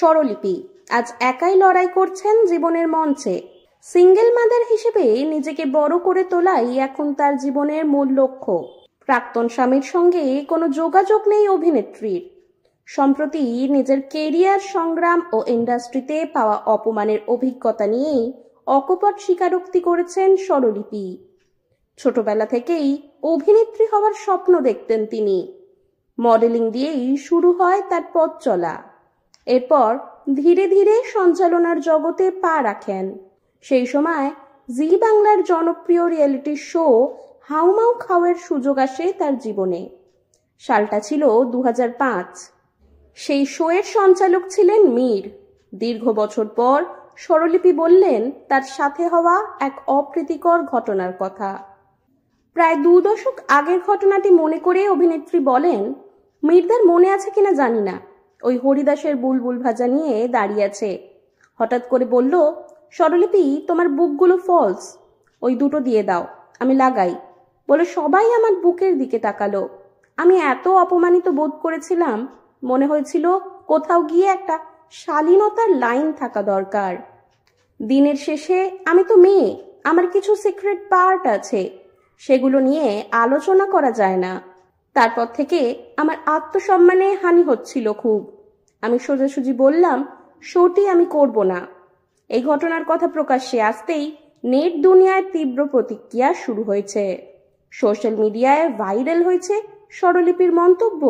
স্বরলিপি আজ একাই লড়াই করছেন জীবনের মঞ্চে। সিঙ্গেল মাদার হিসেবে নিজেকে বড় করে তোলাই এখন তার জীবনের মূল লক্ষ্য। প্রাক্তন স্বামীর সঙ্গে কোনো যোগাযোগ নেই অভিনেত্রীর। সম্প্রতি নিজের কেরিয়ার সংগ্রাম ও ইন্ডাস্ট্রিতে পাওয়া অপমানের অভিজ্ঞতা নিয়েই অকপট স্বীকারোক্তি করেছেন স্বরলিপি। ছোটবেলা থেকেই অভিনেত্রী হওয়ার স্বপ্ন দেখতেন তিনি। মডেলিং দিয়েই শুরু হয় তার পথ চলা। এরপর ধীরে ধীরে সঞ্চালনার জগতে পা রাখেন। সেই সময় জি বাংলার জনপ্রিয় রিয়েলিটি শো হাউমাউ খাওয়ের সুযোগ আসে তার জীবনে। সালটা ছিল 2005। সেই শোয়ের সঞ্চালক ছিলেন মীর। দীর্ঘ বছর পর স্বরলিপি বললেন তার সাথে হওয়া এক অপ্রীতিকর ঘটনার কথা। প্রায় 2 দশক আগের ঘটনাটি মনে করে অভিনেত্রী বলেন, মীরদার মনে আছে কিনা জানি না, ওই হরিদাসের বুলবুল ভাজা নিয়ে দাঁড়িয়ে আছে। হঠাৎ করে বলল, স্বরলিপি তোমার বুকগুলো ফলস, ওই দুটো দিয়ে দাও, আমি লাগাই। বলে সবাই আমার বুকের দিকে তাকালো। আমি এত অপমানিত বোধ করেছিলাম, মনে হয়েছিল কোথাও গিয়ে একটা শালীনতার লাইন থাকা দরকার। দিনের শেষে আমি তো মেয়ে, আমার কিছু সিক্রেট পার্ট আছে, সেগুলো নিয়ে আলোচনা করা যায় না। তারপর থেকে আমার আত্মসম্মানে হানি হচ্ছিল খুব। আমি সোজাসুজি বললাম, শোটি আমি করব না। এই ঘটনার কথা প্রকাশ্যে আসতেই নেট দুনিয়ায় তীব্র প্রতিক্রিয়া শুরু হয়েছে। সোশ্যাল মিডিয়ায় ভাইরাল হয়েছে স্বরলিপির মন্তব্য।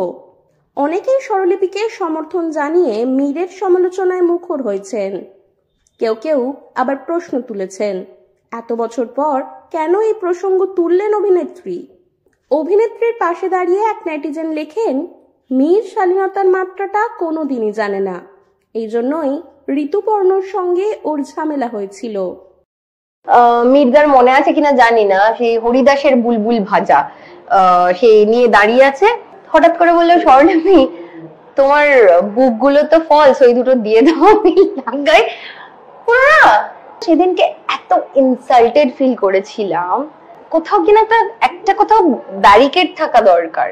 অনেকেই স্বরলিপিকে সমর্থন জানিয়ে মীরের সমালোচনায় মুখর হয়েছেন। কেউ কেউ আবার প্রশ্ন তুলেছেন, এত বছর পর কেন এই প্রসঙ্গ তুললেন অভিনেত্রী? অভিনেত্রীর পাশে দাঁড়িয়ে এক নেটিজেন লেখেন, মীর শালীনতার মাত্রাটা কোনোদিনই জানে না, এই জন্যই ঋতুপর্ণর সঙ্গে ওর ঝামেলা হয়েছিল। মীরদার মনে আছে কিনা জানি না, সেই হরিদাসের বুলবুল ভাজা সেই নিয়ে দাঁড়িয়ে আছে। হঠাৎ করে বললো, স্বরলিপি তোমার বুকগুলো তো ফলস, ওই দুটো দিয়ে দাও, আমি লাগাই। সেদিনকে এত ইনসাল্টেড ফিল করেছিলাম। কোথাও কিনা একটা কোথাও ব্যারিকেড থাকা দরকার।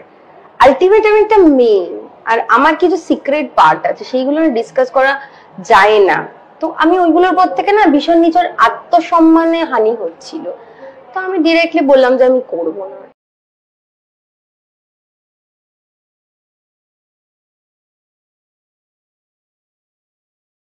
আলটিমেট আমি একটা মেয়ে, আর আমার কিছু সিক্রেট পার্ট আছে, সেইগুলো ডিসকাস করা যায় না। তো আমি ওইগুলোর পর থেকে না ভীষণ নিজের আত্মসম্মানে হানি হচ্ছিল। তো আমি ডিরেক্টলি বললাম যে আমি করবো না।